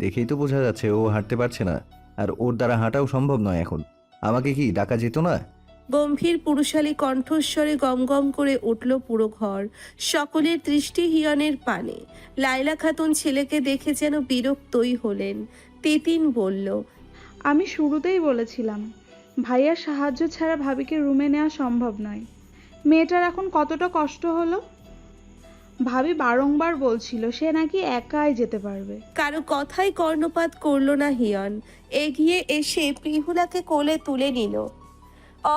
দেখেই তো বোঝা যাচ্ছে ও হাঁটতে পারছে না, আর ওর দ্বারা হাঁটাও সম্ভব নয় এখন। আমাকে কি ডাকা যেত না? গম্ভীর পুরুষালী কণ্ঠস্বরে গমগম করে উঠল পুরো ঘর। সকলের দৃষ্টি হিয়নের পানে। লায়লা খাতুন ছেলেকে দেখে যেন বিরক্তই হলেন। তিতিন বলল, আমি শুরুতেই বলেছিলাম ভাইয়ার সাহায্য ছাড়া ভাবিকে রুমে নেওয়া সম্ভব নয়। মেয়েটার এখন কতটা কষ্ট হলো। ভাবি বারংবার বলছিল সে নাকি একাই যেতে পারবে। কারো কথাই কর্ণপাত করল না হিয়ন। এগিয়ে এসে প্রিহুলাকে কোলে তুলে নিল।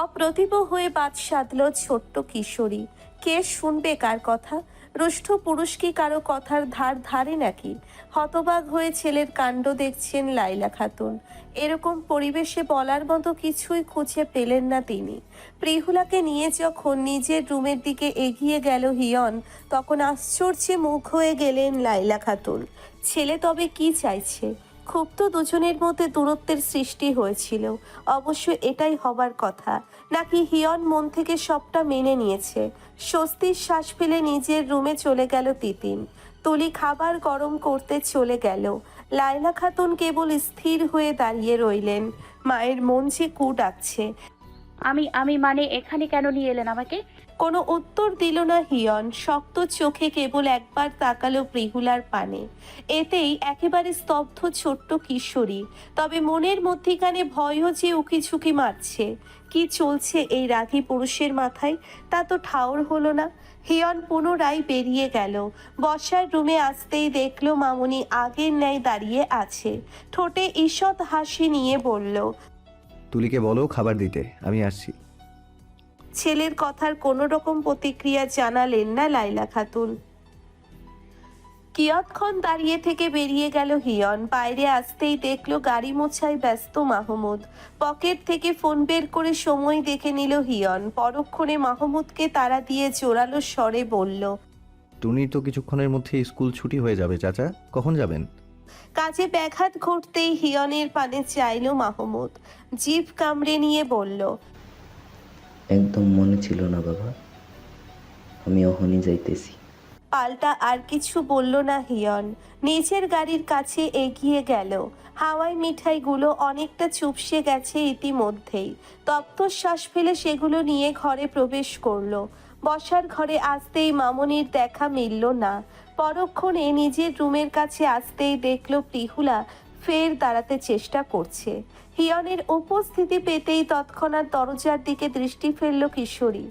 অপ্রতিভ হয়ে বাদ সাধল ছোট্ট কিশোরী। কে শুনবে কার কথা? রুষ্ট পুরুষ কি কারো কথার ধার ধারে নাকি? হতবাক হয়ে ছেলের কাণ্ড দেখছেন লাইলা খাতুন। এরকম পরিবেশে বলার মতো কিছুই খুঁজে পেলেন না তিনি। প্রিহুলাকে নিয়ে যখন নিজের রুমের দিকে এগিয়ে গেল হিয়ন, তখন আশ্চর্যে মুখ হয়ে গেলেন লাইলা খাতুন। ছেলে তবে কি চাইছে? খুব তো দুজনের মধ্যে দূরত্বের সৃষ্টি হয়েছিল, অবশ্য এটাই হবার কথা। নাকি হিয়ন মন থেকে সবটা মেনে নিয়েছে? স্বস্তির শ্বাস ফেলে নিজের রুমে চলে গেল তিতিন। তুলি খাবার গরম করতে চলে গেল। লায়লা খাতুন কেবল স্থির হয়ে দাঁড়িয়ে রইলেন। মায়ের মন যে কু ডাকছে। আমি মানে এখানে কেন নিয়ে এলেন আমাকে? কোনো উত্তর দিল না হিয়ন। শক্ত চোখে কেবল একবার তাকালো প্রিহুলার পানে। এতেই একেবারে স্তব্ধ ছোট্ট কিশোরী। তবে মনের মধ্যিখানে ভয়ও যে উকিঝুঁকি মারছে। কি চলছে এই রাগী পুরুষের মাথায়, তা তো ঠাউর হলো না। হিয়ন পুনরায় বেরিয়ে গেল। বসার রুমে আসতেই দেখলো মামুনি আগের ন্যায় দাঁড়িয়ে আছে। ঠোঁটে ঈষৎ হাসি নিয়ে বলল, তুলিকে বলো খাবার দিতে, আমি আসছি। ছেলের কথার কোনো রকম প্রতিক্রিয়া জানালেন না লায়লা খাতুন। কিয়ৎক্ষণ দাঁড়িয়ে থেকে বেরিয়ে গেল হিয়ন। বাইরে আসতেই দেখলো গাড়ি মোছায় ব্যস্ত মাহমুদ। পকেট থেকে ফোন বের করে সময় দেখে নিল হিয়ন। পরক্ষণে মাহমুদকে তাড়া দিয়ে জোরালো স্বরে বলল, টুনির তো কিছুক্ষণের মধ্যে স্কুল ছুটি হয়ে যাবে চাচা, কখন যাবেন? কাজে ব্যাঘাত ঘটতেই হিয়নের পানে চাইল মাহমুদ। জিভ কামড়ে নিয়ে বলল, একদম মনে ছিল না বাবা, আমি অহনি যাইতেছি। পাল্টা আর কিছু বলল না হিয়ন। নিজের গাড়ির কাছে এগিয়ে গেল। হাওয়াই মিঠাইগুলো অনেকটা চুপসে গেছে ইতিমধ্যেই। তপ্ত শ্বাস ফেলে সেগুলো নিয়ে ঘরে প্রবেশ করলো। বসার ঘরে আসতেই মামনির দেখা মিলল না। পরক্ষণে নিজের রুমের কাছে আসতেই দেখলো প্রিহুলা ফের দাঁড়াতে চেষ্টা করছে। হিয়নের উপস্থিতি পেতেই তৎক্ষণাৎ দরজার দিকে দৃষ্টি ফেলল কিশোরী।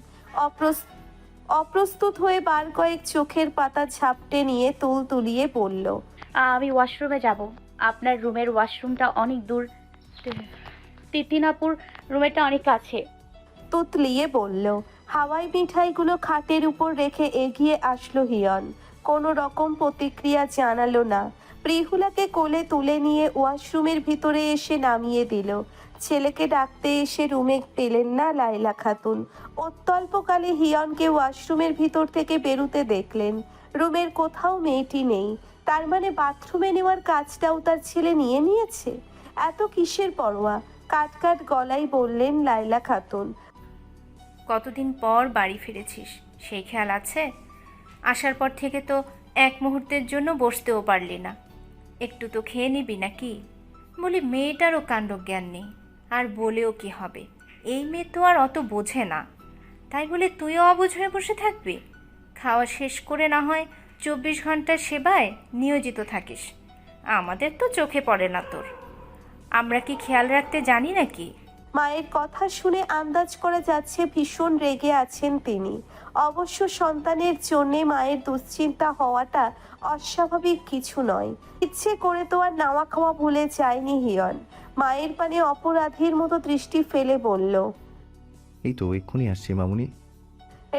অপ্রস্তুত হয়ে বার কয়েক চোখের পাতা ঝাপটে নিয়ে তুলিয়ে বলল, আমি ওয়াশরুমে যাব। আপনার রুমের ওয়াশরুমটা অনেক দূর। তিতিনাপুর রুমেরটা অনেক কাছে। তুতলিয়ে বলল। হাওয়াই মিঠাইগুলো খাটের উপর রেখে এগিয়ে আসলো হিয়ন। কোনো রকম প্রতিক্রিয়া জানালো না। প্রিহুলাকে কোলে তুলে নিয়ে ওয়াশরুমের ভিতরে এসে নামিয়ে দিল। ছেলেকে ডাকতে এসে রুমে পেলেন না লায়লা খাতুন। অত্যল্পকালে হিয়নকে ওয়াশরুমের ভিতর থেকে বেরুতে দেখলেন। রুমের কোথাও মেয়েটি নেই। তার মানে বাথরুমে নেওয়ার কাজটাও তার ছেলে নিয়ে নিয়েছে। এত কিসের পরোয়া? কাট কাট গলায় বললেন লায়লা খাতুন, কতদিন পর বাড়ি ফিরেছিস সেই খেয়াল আছে? আসার পর থেকে তো এক মুহূর্তের জন্য বসতেও পারলি না। একটু তো খেয়ে নিবি নাকি? বলি মেয়েটারও কাণ্ডজ্ঞান নেই, আর বলেও কি হবে? এই মেয়ে তো আর অত বোঝে না, তাই বলে তুইও অবুঝ হয়ে বসে থাকবি? খাওয়া শেষ করে না হয় 24 ঘন্টার সেবায় নিয়োজিত থাকিস। আমাদের তো চোখে পড়ে না তোর। আমরা কি খেয়াল রাখতে জানি নাকি? মায়ের কথা শুনে আন্দাজ করা যাচ্ছে ভীষণ রেগে আছেন তিনি। অবশ্য সন্তানের জন্য মায়ের দুশ্চিন্তা হওয়াটা অস্বাভাবিক কিছু নয়। ইচ্ছে করে তো আর নাওয়া খাওয়া ভুলে যায়নি হিয়ন। মায়ের পানে অপরাধীর মতো দৃষ্টি ফেলে বলল, এই তো এক্ষুনি আসছি মামুনি।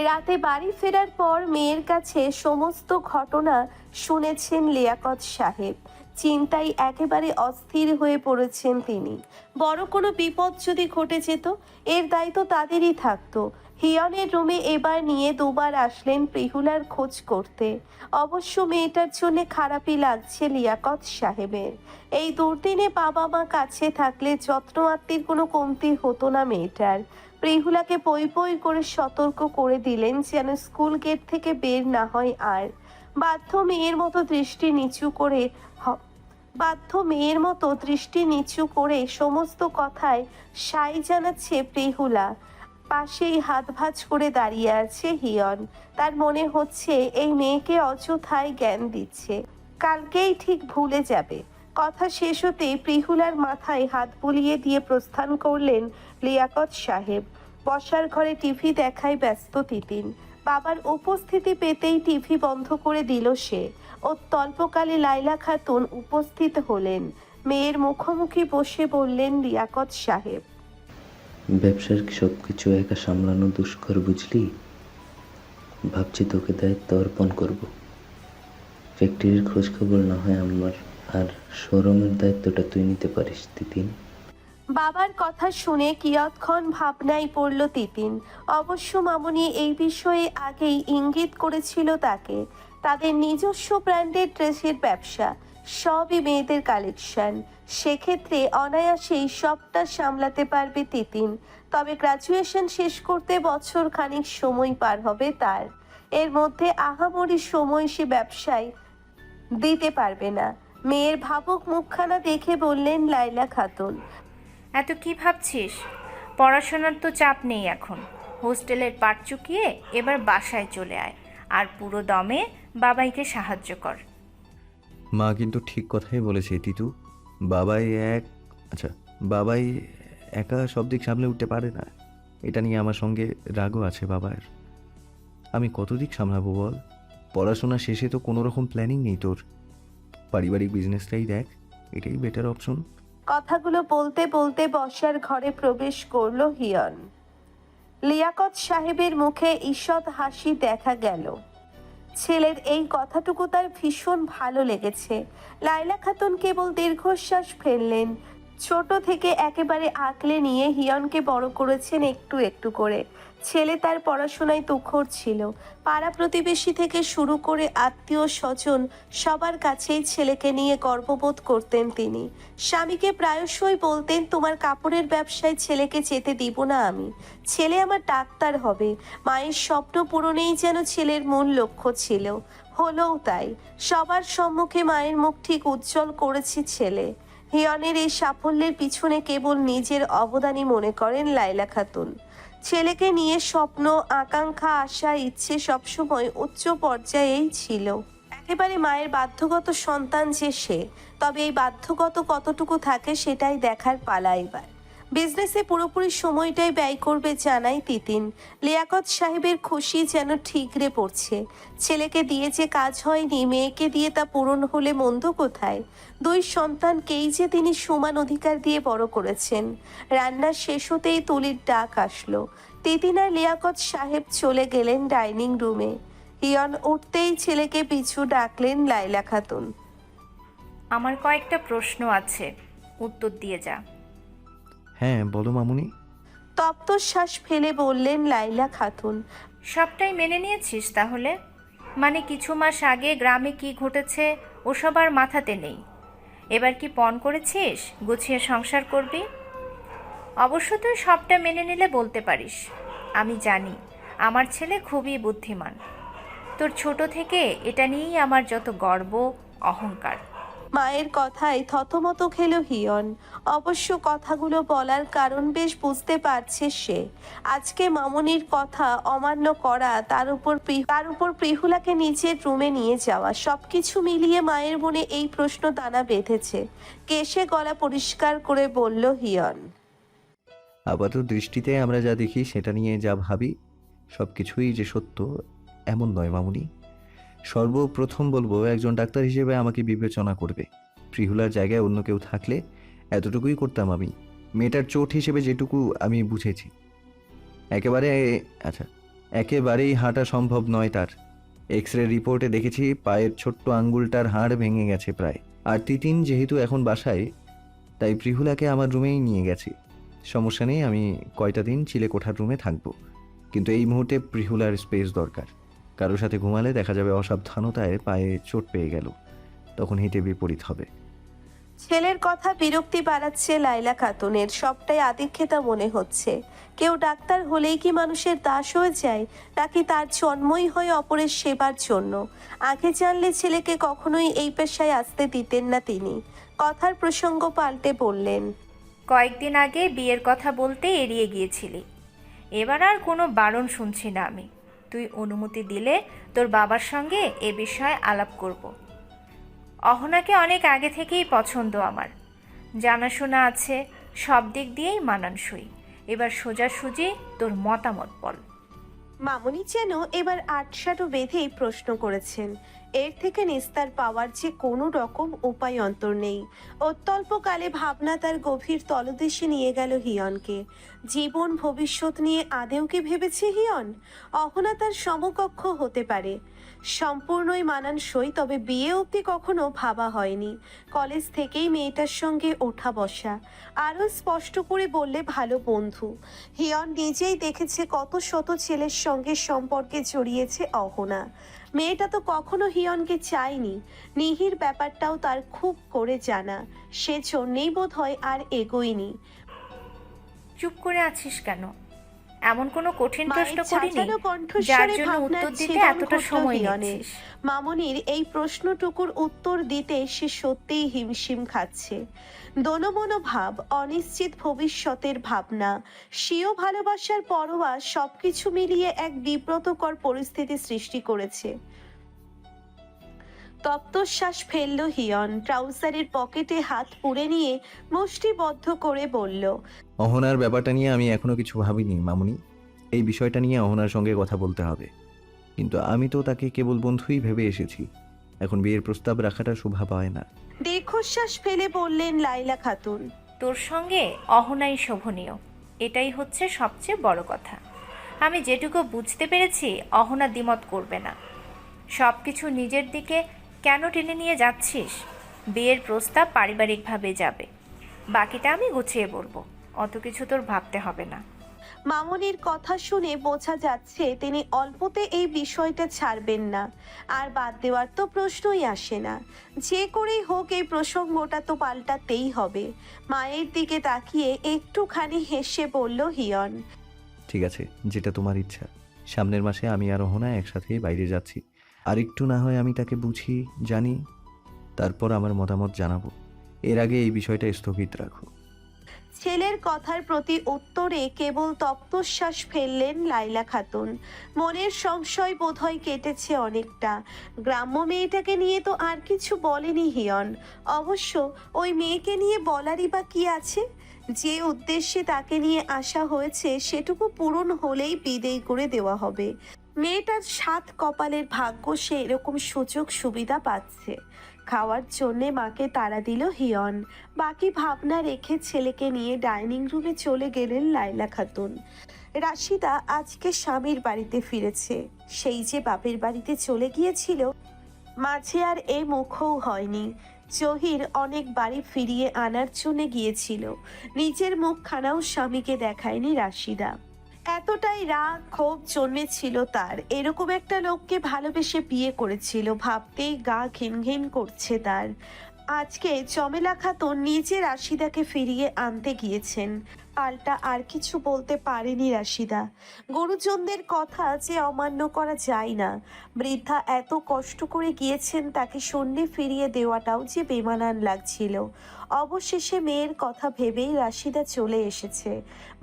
রাতে বাড়ি ফেরার পর মেয়ের কাছে সমস্ত ঘটনা শুনেছেন লিয়াকত সাহেব। চিন্তায় একেবারে অস্থির হয়ে পড়েছেন তিনি। বড় কোনো বিপদ যদি ঘটে যেত, এর দায়িত্ব তাদেরই থাকতো। হিয়নের রুমে এবার নিয়ে দুবার আসলেন প্রিহুলার খোঁজ করতে। অবশ্য মেয়েটার জন্য খারাপই লাগছে লিয়াকত সাহেবের। এই দুর্দিনে বাবা মা কাছে থাকলে যত্ন আত্মীর কোনো কমতি হতো না মেয়েটার। প্রিহুলাকে পই পই করে সতর্ক করে দিলেন যেন স্কুল গেট থেকে বের না হয় আর। বাধ্য মেয়ের মতো দৃষ্টি নিচু করে বাধ্য মেয়ের মতো দৃষ্টি নিচু করে সমস্ত কথায় সাই জানাচ্ছে প্রিহুলা। পাশেই হাত ভাঁজ করে দাঁড়িয়ে আছে হিয়ন। তার মনে হচ্ছে এই মেয়েকে অযথায় জ্ঞান দিচ্ছে, কালকেই ঠিক ভুলে যাবে। কথা শেষ হতেই প্রিহুলার মাথায় হাত বুলিয়ে দিয়ে প্রস্থান করলেন লিয়াকত সাহেব। বসার ঘরে টিভি দেখায় ব্যস্ত তিতিন। বাবার উপস্থিতি পেতেই টিভি বন্ধ করে দিল সে। অত্যল্পকালে লাইলা খাতুন উপস্থিত হলেন। মেয়ের মুখোমুখি বসে বললেন লিয়াকত সাহেব, ব্যবসার সব কিছু একা সামলানো দুষ্কর বুঝলি। ভাবছি তোকে দায়িত্ব অর্পণ করব। ফ্যাক্টরির খোঁজ খবর না হয় আমার, আর শোরুমের দায়িত্বটা তুই নিতে পারিস তিতিন। বাবার কথা শুনে কিয়ৎক্ষণ ভাবনায় পড়ল তিতিন। অবশ্য মামুনি এই বিষয়ে আগেই ইঙ্গিত করেছিল তাকে। তাদের নিজস্ব ব্র্যান্ডের ড্রেসের ব্যবসা, সবই মেয়েদের কালেকশন। সেক্ষেত্রে অনায়াসেই সবটা সামলাতে পারবে তিতিন। তবে গ্রাজুয়েশন শেষ করতে বছর খানিক সময় পার হবে তার। এর মধ্যে আহামরি সময় সে ব্যবসায় দিতে পারবে না। মেয়ের ভাবুক মুখখানা দেখে বললেন লাইলা খাতুন, এত কি ভাবছিস? পড়াশোনার তো চাপ নেই এখন। হোস্টেলের পাট চুকিয়ে এবার বাসায় চলে আয়, আর পুরো দমে বাবাইকে সাহায্য কর। মা কিন্তু ঠিক কথাই বলেছে তিতু। বাবাই বাবাই একা সব দিক সামলে উঠতে পারে না। এটা নিয়ে আমার সঙ্গে রাগও আছে বাবার। আমি কত দিক সামলাবো বল? পড়াশোনা শেষে তো কোনো রকম প্ল্যানিং নেই তোর। পারিবারিক বিজনেসটাই দেখ, এটাই বেটার অপশন। কথাগুলো বলতে বলতে বসার ঘরে প্রবেশ করলো হিয়ন। লিয়াকত সাহেবের মুখে ঈষৎ হাসি দেখা গেল। ছেলের এই কথাটুকু তার ভীষণ ভালো লেগেছে। লাইলা খাতুন কেবল দীর্ঘশ্বাস ফেললেন। ছোট থেকে একেবারে আঁকলে নিয়ে হিয়নকে বড় করেছেন একটু একটু করে। ছেলে তার পড়াশোনায় তুখর ছিল। পাড়া প্রতিবেশী থেকে শুরু করে আত্মীয় স্বজন সবার কাছেই ছেলেকে নিয়ে গর্ববোধ করতেন তিনি। স্বামীকে প্রায়শই বলতেন, তোমার কাপড়ের ব্যবসায় ছেলেকে যেতে দিব না আমি। ছেলে আমার ডাক্তার হবে। মায়ের স্বপ্ন পূরণেই যেন ছেলের মূল লক্ষ্য ছিল। হলোও তাই। সবার সম্মুখে মায়ের মুখ ঠিক উজ্জ্বল করেছে ছেলে। হিয়নের এই সাফল্যের পিছনে কেবল নিজের অবদানই মনে করেন লাইলা খাতুন। ছেলেকে নিয়ে স্বপ্ন, আকাঙ্ক্ষা, আশা, ইচ্ছে সবসময় উচ্চ পর্যায়েই ছিল। একেবারে মায়ের বাধ্যগত সন্তান যে সে। তবে এই বাধ্যগত কতটুকু থাকে সেটাই দেখার পালা এবার। বিজনেসে পুরোপুরি সময়টাই ব্যয় করবে জানাই তিতিন। লিয়াকত সাহেবের খুশি যেন ঠিকরে পড়ছে। ছেলেকে দিয়ে যে কাজ হয়নি, মেয়েকে দিয়ে তা পূরণ হলে মন্দ কোথায়? দুই সন্তানকেই যে তিনি সমান অধিকার দিয়ে বড় করেছেন। রান্না শেষ হতেই তুলির ডাক আসলো। তিতিন আর লিয়াকত সাহেব চলে গেলেন ডাইনিং রুমে। হিয়ন উঠতেই ছেলেকে পিছু ডাকলেন লাইলা খাতুন। আমার কয়েকটা প্রশ্ন আছে, উত্তর দিয়ে যা। হ্যাঁ বলো মামুনি। তপ্ত শ্বাস ফেলে বললেন লাইলা খাতুন। সবটাই মেনে নিয়েছিস তাহলে? মানে কিছু মাস আগে গ্রামে কি ঘটেছে ওসব আর মাথাতে নেই। এবার কি পণ করেছিস গুছিয়ে সংসার করবি? অবশ্য তুই সবটা মেনে নিলে বলতে পারিস, আমি জানি আমার ছেলে খুবই বুদ্ধিমান। তোর ছোট থেকে এটা নিয়েই আমার যত গর্ব, অহংকার। মায়ের কথায় থতমত খেল হিয়ন। অবশ্য কথাগুলো বলার কারণ বেশ বুঝতে পারছে সে। আজকে মামুনির কথা অমান্য করা, তার উপর প্রিহুলাকে নিজের রুমে নিয়ে যাওয়া, সবকিছু মিলিয়ে মায়ের মনে এই প্রশ্ন দানা বেঁধেছে। কেশে গলা পরিষ্কার করে বলল হিয়ন, আপাতত দৃষ্টিতে আমরা যা দেখি সেটা নিয়ে যা ভাবি সব কিছুই যে সত্য এমন নয় মামুনি। সর্বপ্রথম বলবো, একজন ডাক্তার হিসেবে আমাকে বিবেচনা করবে। প্রিহুলার জায়গায় অন্য কেউ থাকলে এতটুকুই করতাম আমি। মেয়েটার চোট হিসেবে যেটুকু আমি বুঝেছি, একেবারেই হাঁটা সম্ভব নয় তার। এক্স রে রিপোর্টে দেখেছি পায়ের ছোট্ট আঙ্গুলটার হাড় ভেঙে গেছে প্রায়। আর তিতিন যেহেতু এখন বাসায়, তাই প্রিহুলাকে আমার রুমেই নিয়ে গেছি। সমস্যা নেই, আমি কয়টা দিন চিলেকোঠার রুমে থাকবো। কিন্তু এই মুহূর্তে প্রিহুলার স্পেস দরকার। কারোর সাথে ঘুমালে দেখা যাবে অসাবধানতায় পায়ে চোট পেয়ে গেল, তখন হিতে বিপরীত হবে। ছেলের কথা বিরক্তি বাড়াচ্ছে লাইলা খাতুনের। সবটাই আদিক্ষেতা মনে হচ্ছে। কেউ ডাক্তার হলেই কি মানুষের দাস হয়ে যায়, নাকি তার জন্মই হয় অপরের সেবার জন্য? আগে জানলে ছেলেকে কখনোই এই পেশায় আসতে দিতেন না তিনি। কথার প্রসঙ্গ পাল্টে বললেন, কয়েকদিন আগে বিয়ের কথা বলতে এড়িয়ে গিয়েছিলি, এবার আর কোনো বারণ শুনছি না আমি। তুই অনুমতি দিলে তোর বাবার সঙ্গে এ বিষয়ে আলাপ করব। অহনাকে অনেক আগে থেকেই পছন্দ আমার, জানাশোনা আছে, সব দিক দিয়েই মানানসই। এবার সোজাসুজি তোর মতামত বল। মামুনি যেন এবার আটসাটু বেঁধেই প্রশ্ন করেছেন। এর থেকে নিস্তার পাওয়ার যে কোনো রকম উপায় অন্তর নেই। অত্যল্পকালে ভাবনা তার গভীর তলদেশে নিয়ে গেল হিয়নকে। জীবন ভবিষ্যৎ নিয়ে আদেও কি ভেবেছে হিয়ন? অহনা তার সমকক্ষ হতে পারে, সম্পূর্ণই মানানসই, তবে বিয়ে অবধি কখনো ভাবা হয়নি। কলেজ থেকেই মেয়েটার সঙ্গে ওঠা বসা, আরও স্পষ্ট করে বললে ভালো বন্ধু। হিয়ন নিজেই দেখেছে কত শত ছেলের সঙ্গে সম্পর্কে জড়িয়েছে অহনা। মেয়েটা তো কখনো হিয়নকে চায়নি। নিহির ব্যাপারটাও তার খুব করে জানা, সেজন্যেই বোধ হয় আর এগোয়নি। চুপ করে আছিস কেন? এমন কোনো কঠিন প্রশ্ন মায়ের করিনি ছাঁচালো যার কণ্ঠস্বরে জন্য ভাবনার উত্তর দিতে ছেদন এতটা ঘটল সময় হিয়নের। নিচ্ছিস। মামনির এই প্রশ্নটুকুর উত্তর দিতে সে সত্যিই হিমশিম খাচ্ছে। দোনমনো ভাব, অনিশ্চিত ভবিষ্যতের ভাবনা, স্বীয় ভালোবাসার পরোয়া, সবকিছু মিলিয়ে এক বিব্রতকর পরিস্থিতি সৃষ্টি করেছে। তপ্তশ্বাস ফেলল হিয়ন, ট্রাউজারের পকেটে হাত পুরে নিয়ে মুষ্টিবদ্ধ করে বলল, অহনার ব্যাপারটা নিয়ে আমি এখনো কিছু ভাবিনি মামুনি। এই বিষয়টা নিয়ে অহনার সঙ্গে কথা বলতে হবে, কিন্তু আমি তো তাকে কেবল বন্ধুই ভেবে এসেছি। এখন বিয়ের প্রস্তাব রাখাটা শোভা পায় না। দীর্ঘশ্বাস ফেলে বললেন লাইলা খাতুন। তোর সঙ্গে অহনাই শোভনীয়, এটাই হচ্ছে সবচেয়ে বড় কথা। আমি যেটুকু বুঝতে পেরেছি অহনা দ্বিমত করবে না। সব কিছু নিজের দিকে কেন টেনে নিয়ে যাচ্ছিস? বিয়ের প্রস্তাব পারিবারিকভাবে যাবে, বাকিটা আমি গুছিয়ে বলবো, অত কিছু তোর ভাবতে হবে না। মামনির কথা শুনে বোঝা যাচ্ছে তিনি অল্পতে এই বিষয়টা ছাড়বেন না, আর বাদ দেওয়ার তো প্রশ্নই আসে না। যে করেই হোক এই প্রসঙ্গটা তো পাল্টাতেই হবে। মায়ের দিকে তাকিয়ে একটুখানি হেসে বলল হিয়ন, ঠিক আছে, যেটা তোমার ইচ্ছা। সামনের মাসে আমি আর অহনা একসাথেই বাইরে যাচ্ছি। আর একটু না হয় আমি তাকে বুঝি, জানি, তারপর আমার মতামত জানাবো। এর আগে এই বিষয়টা স্থগিত রাখো। ছেলের কথার প্রতি উত্তরে কেবল তপ্তশ্বাস ফেললেন লাইলা খাতুন। মনের সংশয় বোধহয় কেটেছে অনেকটা। গ্রাম্য মেয়েটাকে নিয়ে তো আর কিছু বলেনি হিয়ন। অবশ্য ওই মেয়েকে নিয়ে বলারই বা কি আছে? যে উদ্দেশ্যে তাকে নিয়ে আসা হয়েছে সেটুকু পূরণ হলেই বিদেয় করে দেওয়া হবে। মেয়েটার সাত কপালের ভাগ্য সে এরকম সুযোগ সুবিধা পাচ্ছে। খাওয়ার জন্যে মাকে তাড়া দিল হিয়ন। বাকি ভাবনা রেখে ছেলেকে নিয়ে ডাইনিং রুমে চলে গেলেন লাইলা খাতুন। রাশিদা আজকে স্বামীর বাড়িতে ফিরেছে। সেই যে বাপের বাড়িতে চলে গিয়েছিল, মাঝে আর এ মুখও হয়নি। জহির অনেক বাড়ি ফিরিয়ে আনার জন্য গিয়েছিল, নিজের মুখখানাও স্বামীকে দেখায়নি রাশিদা। এতটাই রাগ ক্ষোভ জন্মেছিল তার। এরকম একটা লোককে ভালোবেসে বিয়ে করেছিল, ভাবতেই গা ঘিন ঘিন করছে তার। আজকে চমেলা খাতুন নিজে রাশিদাকে ফিরিয়ে আনতে গিয়েছেন। পাল্টা আর কিছু বলতে পারেনি রাশিদা। গুরুজনদের কথা যে অমান্য করা যায় না। বৃদ্ধা এত কষ্ট করে গিয়েছেন, তাকে শূন্যে ফিরিয়ে দেওয়াটাও যে বেমানান লাগছিল। অবশেষে মেয়ের কথা ভেবেই রাশিদা চলে এসেছে।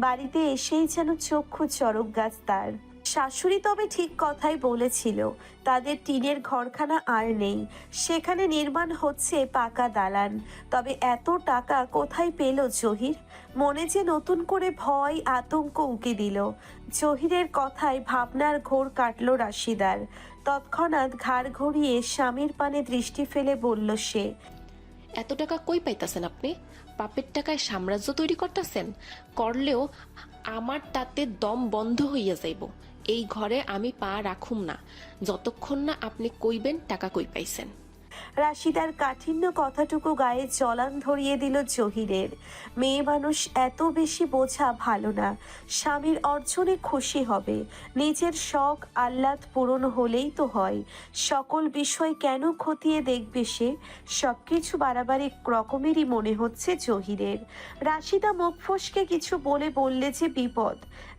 বাড়িতে এসেই যেন চক্ষু চড়ক গাছ তার। শাশুড়ি তবে ঠিক কথাই বলেছিল, তাদের টিনের ঘরখানা আর নেই, সেখানে নির্মাণ হচ্ছে পাকা দালান। তবে এত টাকা কোথায় পেল জহির? মনে যে নতুন করে ভয় আতঙ্ক উঁকে দিল। জহিরের কথায় ভাবনার ঘোর কাটল রাশিদার। তৎক্ষণাৎ ঘাড় ঘুরিয়ে স্বামীর পানে দৃষ্টি ফেলে বলল সে, এত টাকা কই পাইতাছেন আপনি? পাপের টাকায় সাম্রাজ্য তৈরি করতেছেন? করলেও আমার তাতে দম বন্ধ হইয়া যাইব। এই ঘরে আমি পা রাখুম না যতক্ষণ না আপনি কইবেন টাকা কই পাইছেন। রাশিদার কাঠিন্য কথাটুকু গায়ে জলান ধরিয়ে দিল জহিরের। মেয়ে মানুষ এত বেশি বোঝা ভালো না। স্বামীর অর্জনে খুশি হবে, নিজের শখ আহ্লাদ পূরণ হলেই তো হয়। সকল বিষয় কেন খতিয়ে দেখবে সে? সবকিছু বাড়াবাড়ি রকমেরই মনে হচ্ছে জহিরের। রাশিদা মুখ ফসকে কিছু বললে যে বিপদ।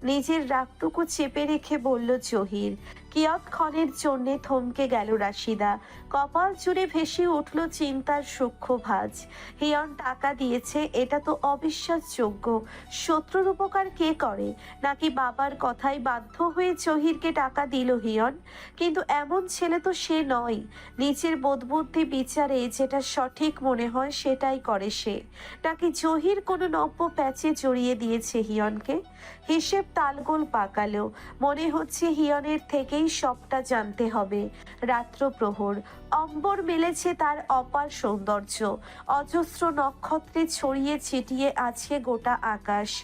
নিজের রাগটুকু চেপে রেখে বলল জহির, কিয়ৎক্ষণের জন্যে থমকে গেল রাশিদা। কপাল জুড়ে ভেসে উঠল চিন্তার সূক্ষ্ম ভাঁজ। হিয়ন টাকা দিয়েছে, এটা তো অবিশ্বাসযোগ্য। শত্রুর উপকার কে করে? নাকি বাবার কথায় বাধ্য হয়ে জহিরকে টাকা দিল হিয়ন? কিন্তু এমন ছেলে তো সে নয়। নিজের বোধবুদ্ধি বিচারে যেটা সঠিক মনে হয় সেটাই করে সে। নাকি জহির কোনো নব্য প্যাচে জড়িয়ে দিয়েছে হিয়নকে? হিসেব তালগোল পাকালো। মনে হচ্ছে হিয়নের থেকেই সবটা জানতে হবে। রাত্র প্রহর, অম্বর মেলেছে তার অপার সৌন্দর্য। অজস্র নক্ষত্রে ছড়িয়ে ছিটিয়ে আছে গোটা আকাশ।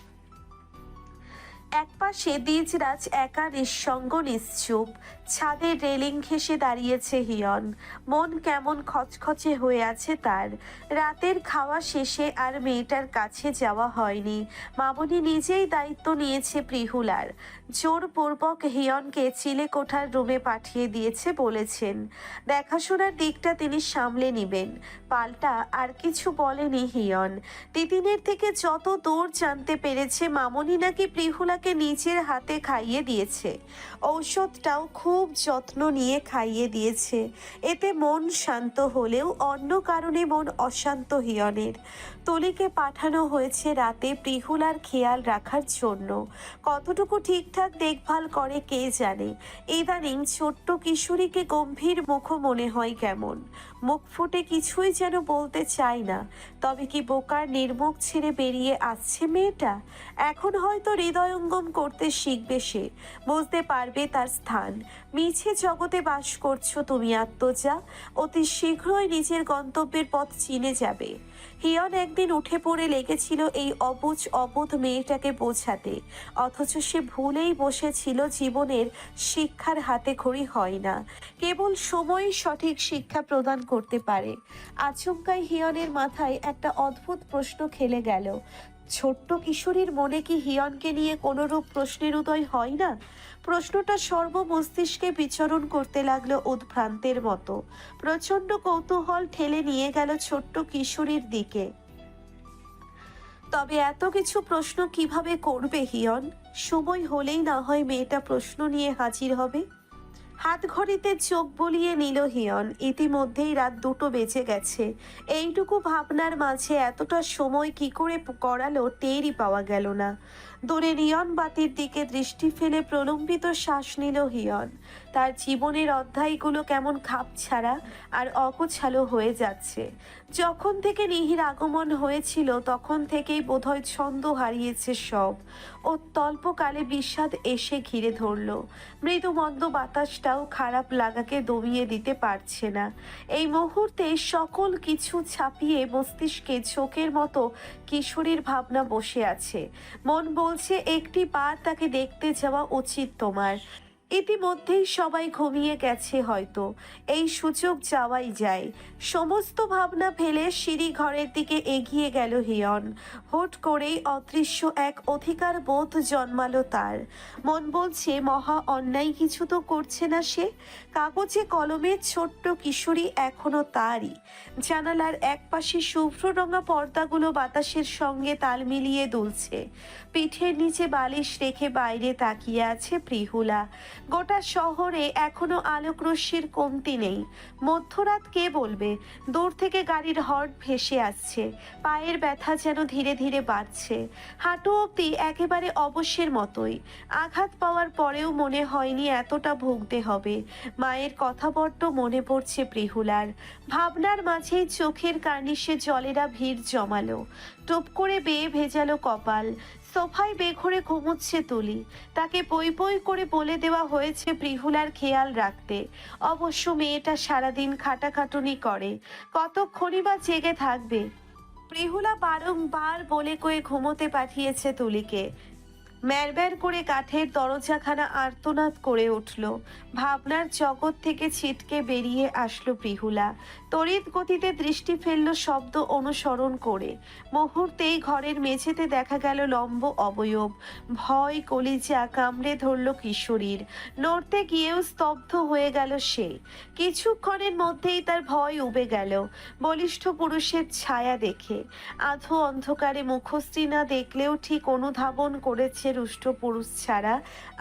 একপাশে দ্বিজরাজ একা নিঃসঙ্গ নিশ্চুপ। ছাদের রেলিং ঘেঁষে দাঁড়িয়েছে হিয়ন। মন কেমন খচখচে হয়ে আছে তার। রাতের খাওয়া শেষে আর মেয়েটার কাছে যাওয়া হয়নি। মামনি নিজেই দায়িত্ব নিয়েছে প্রিহুলার। জোরপূর্বক হিয়নকে চিলেকোঠার রুমে পাঠিয়ে দিয়েছে বলেছেন। দেখাশোনার দিকটা তিনি সামলে নেবেন। পাল্টা আর কিছু বলেনি হিয়ন। তিতিনের থেকে যত দূর জানতে পেরেছে মামনি নাকি প্রিহুলাকে নিজের হাতে খাইয়ে দিয়েছে। ঔষধটাও খুব যত্ন নিয়ে খাইয়ে দিয়েছে। এতে মন শান্ত হলেও অন্য কারণে মন অশান্ত হিয়নের। তুলিকে পাঠানো হয়েছে রাতে প্রিহুলার খেয়াল রাখার জন্য। কতটুকু ঠিকঠাক দেখভাল করে কে জানে। ইদানিং ছোট্ট কিশোরীকে গম্ভীর মুখ মনে হয় কেমন। মুখ ফুটে কিছুই যেন বলতে চায় না। তবে কি বোকার নির্মুখ ছেড়ে বেরিয়ে আসছে মেয়েটা? এখন হয়তো হৃদয়ঙ্গম করতে শিখবে সে। বুঝতে পারবে তার স্থান। মিছে জগতে বাস করছো তুমি আত্মজা। অতি শীঘ্রই নিজের গন্তব্যের পথ চিনে যাবে। হিয়ন একদিন উঠে পড়ে লেগেছিল এই অবুঝ অবোধ মেয়েটাকে বোঝাতে। অথচ সে ভুলেই বসেছিল জীবনের শিক্ষার হাতে খড়ি হয় না। কেবল সময়ই সঠিক শিক্ষা প্রদান করতে পারে। আচমকাই হিয়নের মাথায় একটা অদ্ভুত প্রশ্ন খেলে গেল। ছোট্ট কিশোরীর মনে কি হিয়নকে নিয়ে কোনোরূপ প্রশ্নের উদয় হয় না? প্রশ্নটা সর্বমস্তিষ্কে বিচরণ করতে লাগলো উদ্ভ্রান্তের মতো। প্রচণ্ড কৌতূহল ঠেলে নিয়ে গেল ছোট্ট কিশোরীর দিকে। তবে এত কিছু প্রশ্ন কিভাবে করবে হিয়ন? সময় হলেই না হয় মেয়েটা প্রশ্ন নিয়ে হাজির হবে। হাত ঘড়িতে চোখ বুলিয়ে নিল হিয়ন। ইতিমধ্যেই রাত 2টো বেজে গেছে। এইটুকু ভাবনার মাঝে এতটা সময় কি করে করালো টেরই পাওয়া গেল না। দূরে নিয়ন বাতির দিকে দৃষ্টি ফেলে প্রলম্বিত শ্বাস নিল হিয়ন। তার জীবনের অধ্যায়গুলো কেমন খাপছাড়া আর অগোছালো হয়ে যাচ্ছে। যখন থেকে নিহির আগমন হয়েছিল তখন থেকেই বোধহয় ছন্দ হারিয়েছে সব। ও তল্পকালে বিষাদ এসে ঘিরে ধরল। মৃদুমন্দ বাতাসটাও খারাপ লাগাকে দমিয়ে দিতে পারছে না। এই মুহূর্তে সকল কিছু ছাপিয়ে মস্তিষ্কে চোখের মতো কিশোরীর ভাবনা বসে আছে। মন বলছে একটি বার তাকে দেখতে যাওয়া উচিত তোমার। ইতিমধ্যেই সবাই ঘুমিয়ে গেছে হয়তো। এই সুযোগ যাওয়াই যায়। সমস্ত ভাবনা ফেলে সিঁড়ি ঘরের দিকে এগিয়ে গেল হিয়ন। হুট করেই অদৃশ্য এক অধিকার বোধ জন্মালো তার। মন বলছে মহা অন্যায় কিছু তো করছে না সে। কাগজে কলমে ছোট্ট কিশোরী এখনো তারই। জানালার একপাশে শুভ্র রঙা পর্দাগুলো বাতাসের সঙ্গে তাল মিলিয়ে দুলছে। পিঠের নিচে বালিশ রেখে বাইরে তাকিয়ে আছে প্রিহুলা। গোটা শহরে এখনো আলোক রশ্মির কমতি নেই। মধ্যরাত কে বলবে? দূর থেকে গাড়ির হর্ন ভেসে আসছে। পায়ের ব্যথা যেন ধীরে ধীরে বাড়ছে। হাঁটু অবধি একেবারে অবশ্যের মতোই। আঘাত পাওয়ার পরেও মনে হয়নি এতটা ভুগতে হবে। মায়ের কথা বড্ড মনে পড়ছে প্রিহুলার। ভাবনার মাঝেই চোখের কার্নিশে জলেরা ভিড় জমালো। টুপ করে বেয়ে ভেজালো কপাল। সোফায় বেঘরে ঘুমোচ্ছে তুলি। তাকে বই বই করে বলে দেওয়া হয়েছে প্রিহুলার খেয়াল রাখতে। অবশ্য মেয়েটা সারাদিন খাটাখাটুনি করে, কতক্ষণই বা জেগে থাকবে। প্রিহুলা বারংবার বলে কয়ে ঘুমোতে পাঠিয়েছে তুলিকে। ম্যারব্যার করে কাঠের দরজাখানা আর্তনাদ করে উঠল। ভাবনার জগৎ থেকে ছিটকে বেরিয়ে আসলো প্রিহুলা। তড়িৎ গতিতে দৃষ্টি ফেলল শব্দ অনুসরণ করে। মুহূর্তেই ঘরের মেঝেতে দেখা গেল লম্ব অবয়ব। ভয় কলিজা কামড়ে ধরল কিশোরীর। নড়তে গিয়েও স্তব্ধ হয়ে গেল সে। কিছুক্ষণের মধ্যেই তার ভয় উবে গেল বলিষ্ঠ পুরুষের ছায়া দেখে। আধো অন্ধকারে মুখশ্রী না দেখলেও ঠিক অনুধাবন করেছে রুষ্ট পুরুষ ছাড়া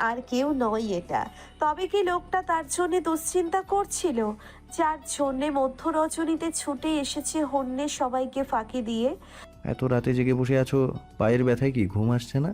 আর কেউ নয় এটা। তবে কি লোকটা তার জন্য দুশ্চিন্তা করছিল, যার জন্যে মধ্য রজনীতে ছুটে এসেছে হন্যে সবাইকে ফাঁকি দিয়ে? এত রাতে জেগে বসে আছো, পায়ের ব্যথায় কি ঘুম আসছে না?